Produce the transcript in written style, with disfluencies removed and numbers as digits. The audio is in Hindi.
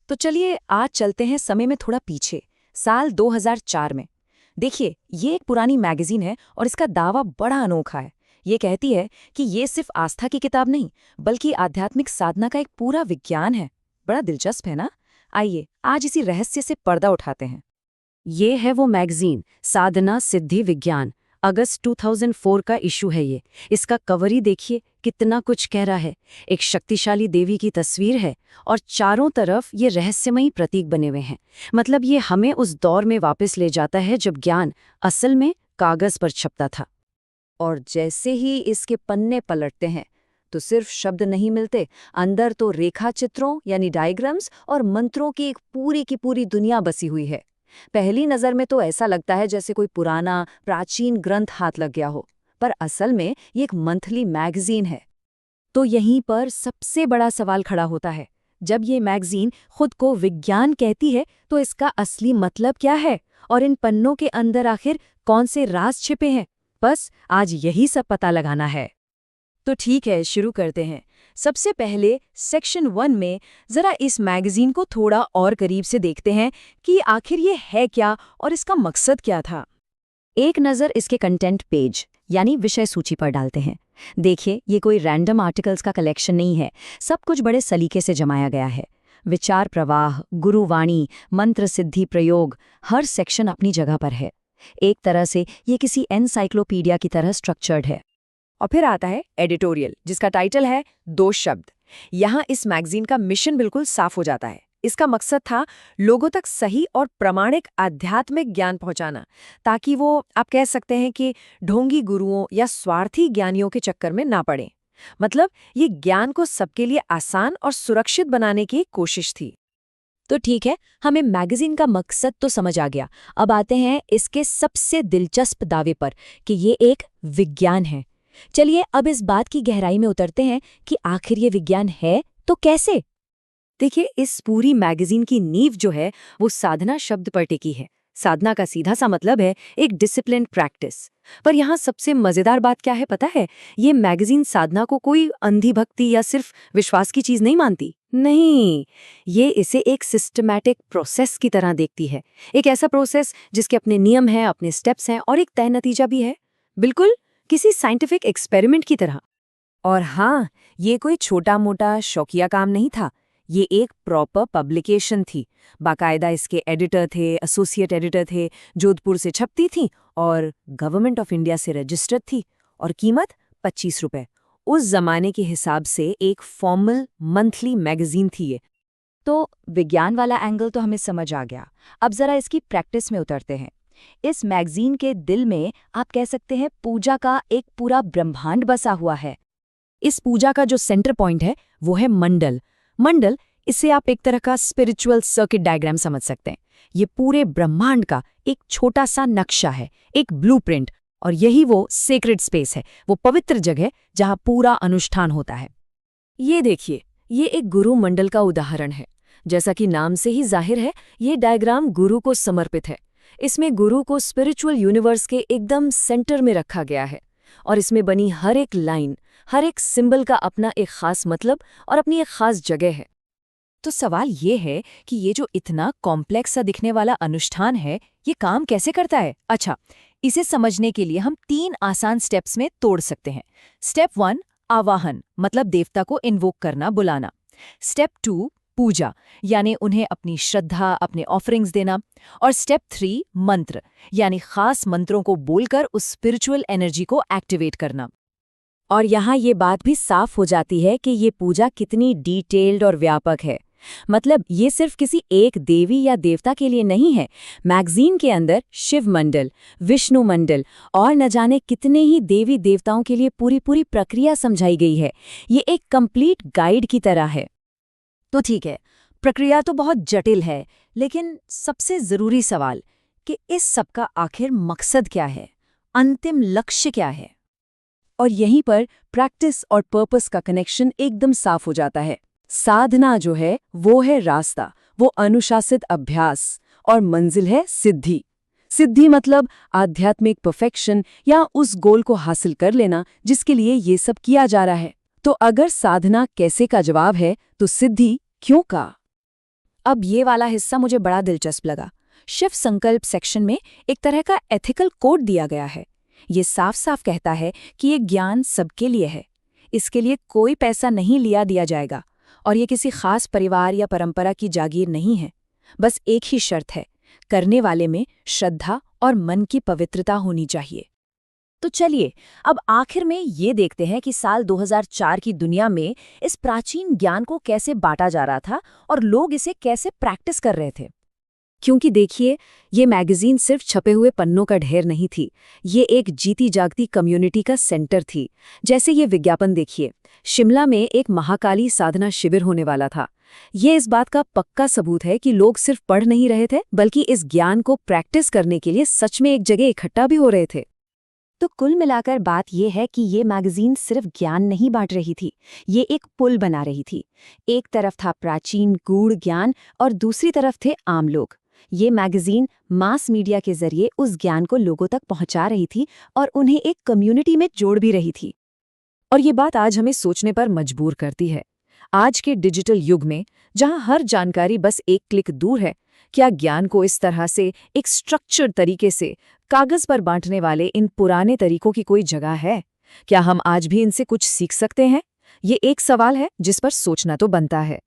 तो चलिए आज चलते हैं समय में थोड़ा पीछे, साल 2004 में। देखिए, ये एक पुरानी मैगजीन है और इसका दावा बड़ा अनोखा है। ये कहती है कि ये सिर्फ आस्था की किताब नहीं, बल्कि आध्यात्मिक साधना का एक पूरा विज्ञान है। बड़ा दिलचस्प है ना? आइए, आज इसी रहस्य से पर्दा उठाते हैं। ये है वो मैगजीन, साधना सिद्धि विज्ञान। अगस्त 2004 का इशू है ये। इसका कवर ही देखिए, कितना कुछ कह रहा है। एक शक्तिशाली देवी की तस्वीर है और चारों तरफ ये रहस्यमयी प्रतीक बने हुए हैं। मतलब ये हमें उस दौर में वापस ले जाता है जब ज्ञान असल में कागज पर छपता था। और जैसे ही इसके पन्ने पलटते हैं तो सिर्फ शब्द नहीं मिलते, अंदर तो रेखा चित्रों यानी डायग्राम्स और मंत्रों की एक पूरी की पूरी दुनिया बसी हुई है। पहली नज़र में तो ऐसा लगता है जैसे कोई पुराना प्राचीन ग्रंथ हाथ लग गया हो, पर असल में ये एक मंथली मैगजीन है। तो यहीं पर सबसे बड़ा सवाल खड़ा होता है, जब ये मैगजीन खुद को विज्ञान कहती है तो इसका असली मतलब क्या है, और इन पन्नों के अंदर आखिर कौन से राज छिपे हैं? बस आज यही सब पता लगाना है। तो ठीक है, शुरू करते हैं। सबसे पहले सेक्शन 1 में जरा इस मैगजीन को थोड़ा और करीब से देखते हैं कि आखिर ये है क्या और इसका मकसद क्या था। एक नज़र इसके कंटेंट पेज यानी विषय सूची पर डालते हैं। देखिए, ये कोई रैंडम आर्टिकल्स का कलेक्शन नहीं है, सब कुछ बड़े सलीके से जमाया गया है। विचार प्रवाह, गुरुवाणी, मंत्र सिद्धि प्रयोग, हर सेक्शन अपनी जगह पर है। एक तरह से ये किसी एनसाइक्लोपीडिया की तरह स्ट्रक्चर्ड है। और फिर आता है एडिटोरियल, जिसका टाइटल है 2 शब्द। यहाँ इस मैगजीन का मिशन बिल्कुल साफ हो जाता है। इसका मकसद था लोगों तक सही और प्रामाणिक आध्यात्मिक ज्ञान पहुंचाना, ताकि वो आप कह सकते हैं कि ढोंगी गुरुओं या स्वार्थी ज्ञानियों के चक्कर में ना पड़ें। मतलब ये ज्ञान को सबके लिए आसान और सुरक्षित बनाने की कोशिश थी। तो ठीक है, हमें मैगजीन का मकसद तो समझ आ गया। अब आते हैं इसके सबसे दिलचस्प दावे पर कि ये एक विज्ञान है। चलिए अब इस बात की गहराई में उतरते हैं कि आखिर ये विज्ञान है तो कैसे। देखिए, इस पूरी मैगजीन की नींव जो है वो साधना शब्द पर टिकी है। साधना का सीधा सा मतलब है एक डिसिप्लिन प्रैक्टिस। पर यहाँ सबसे मजेदार बात क्या है पता है? ये मैगजीन साधना को कोई अंधी भक्ति या सिर्फ विश्वास की चीज नहीं मानती। नहीं, ये इसे एक सिस्टमैटिक प्रोसेस की तरह देखती है। एक ऐसा प्रोसेस जिसके अपने नियम हैं, अपने स्टेप्स हैं और एक तय नतीजा भी है, बिल्कुल किसी साइंटिफिक एक्सपेरिमेंट की तरह। और हाँ, ये कोई छोटा मोटा शौकिया काम नहीं था। ये एक प्रॉपर पब्लिकेशन थी। बाकायदा इसके एडिटर थे, एसोसिएट एडिटर थे, जोधपुर से छपती थी और गवर्नमेंट ऑफ इंडिया से रजिस्टर्ड थी। और कीमत 25 रुपए। उस जमाने के हिसाब से एक फॉर्मल मंथली मैगजीन थी ये। तो विज्ञान वाला एंगल तो हमें समझ आ गया। अब जरा इसकी प्रैक्टिस में उतरते हैं। इस मैगजीन के दिल में आप कह सकते हैं पूजा का एक पूरा ब्रह्मांड बसा हुआ है। इस पूजा का जो सेंटर पॉइंट है वो है मंडल। मंडल, इसे आप एक तरह का स्पिरिचुअल सर्किट डायग्राम समझ सकते हैं। ये पूरे ब्रह्मांड का एक छोटा सा नक्शा है, एक ब्लूप्रिंट। और यही वो सेक्रेड स्पेस है, वो पवित्र जगह जहां पूरा अनुष्ठान होता है। ये देखिए, ये एक गुरु मंडल का उदाहरण है। जैसा कि नाम से ही जाहिर है, ये डायग्राम गुरु को समर्पित है। इसमें गुरु को स्पिरिचुअल यूनिवर्स के एकदम सेंटर में रखा गया है। और इसमें बनी हर एक लाइन, हर एक सिंबल का अपना एक खास मतलब और अपनी एक खास जगह है। तो सवाल ये है कि ये जो इतना कॉम्प्लेक्स सा दिखने वाला अनुष्ठान है, ये काम कैसे करता है? अच्छा, इसे समझने के लिए हम 3 आसान स्टेप्स में तोड़ सकते हैं। स्टेप 1, आवाहन, मतलब देवता को इन्वोक करना, बुलाना। स्टेप 2, पूजा, यानी उन्हें अपनी श्रद्धा, अपने ऑफरिंग्स देना। और स्टेप 3, मंत्र, यानी खास मंत्रों को बोलकर उस स्पिरिचुअल एनर्जी को एक्टिवेट करना। और यहाँ ये बात भी साफ हो जाती है कि ये पूजा कितनी डिटेल्ड और व्यापक है। मतलब ये सिर्फ किसी एक देवी या देवता के लिए नहीं है। मैगजीन के अंदर शिव मंडल, विष्णु मंडल और न जाने कितने ही देवी देवताओं के लिए पूरी पूरी प्रक्रिया समझाई गई है। ये एक कंप्लीट गाइड की तरह है। तो ठीक है, प्रक्रिया तो बहुत जटिल है, लेकिन सबसे जरूरी सवाल कि इस सब का आखिर मकसद क्या है, अंतिम लक्ष्य क्या है? और यहीं पर प्रैक्टिस और पर्पस का कनेक्शन एकदम साफ हो जाता है। साधना जो है वो है रास्ता, वो अनुशासित अभ्यास, और मंजिल है सिद्धि। सिद्धि मतलब आध्यात्मिक परफेक्शन या उस गोल को हासिल कर लेना जिसके लिए ये सब किया जा रहा है। तो अगर साधना कैसे का जवाब है, तो सिद्धि क्यों का? अब ये वाला हिस्सा मुझे बड़ा दिलचस्प लगा। शिव संकल्प सेक्शन में एक तरह का एथिकल कोड दिया गया है। ये साफ साफ कहता है कि ये ज्ञान सबके लिए है, इसके लिए कोई पैसा नहीं लिया दिया जाएगा, और ये किसी खास परिवार या परंपरा की जागीर नहीं है। बस एक ही शर्त है, करने वाले में श्रद्धा और मन की पवित्रता होनी चाहिए। तो चलिए अब आखिर में ये देखते हैं कि साल 2004 की दुनिया में इस प्राचीन ज्ञान को कैसे बांटा जा रहा था और लोग इसे कैसे प्रैक्टिस कर रहे थे। क्योंकि देखिए, ये मैगजीन सिर्फ छपे हुए पन्नों का ढेर नहीं थी, ये एक जीती जागती कम्युनिटी का सेंटर थी। जैसे ये विज्ञापन देखिए, शिमला में एक महाकाली साधना शिविर होने वाला था। ये इस बात का पक्का सबूत है कि लोग सिर्फ पढ़ नहीं रहे थे, बल्कि इस ज्ञान को प्रैक्टिस करने के लिए सच में एक जगह इकट्ठा भी हो रहे थे। तो कुल मिलाकर बात यह है कि ये मैगजीन सिर्फ ज्ञान नहीं बांट रही थी, ये एक पुल बना रही थी। एक तरफ था प्राचीन गूढ़ ज्ञान और दूसरी तरफ थे आम लोग। ये मैगजीन मास मीडिया के जरिए उस ज्ञान को लोगों तक पहुंचा रही थी और उन्हें एक कम्युनिटी में जोड़ भी रही थी। और ये बात आज हमें सोचने पर मजबूर करती है। आज के डिजिटल युग में, जहां हर जानकारी बस एक क्लिक दूर है, क्या ज्ञान को इस तरह से एक स्ट्रक्चर्ड तरीके से कागज पर बांटने वाले इन पुराने तरीकों की कोई जगह है? क्या हम आज भी इनसे कुछ सीख सकते हैं? ये एक सवाल है जिस पर सोचना तो बनता है।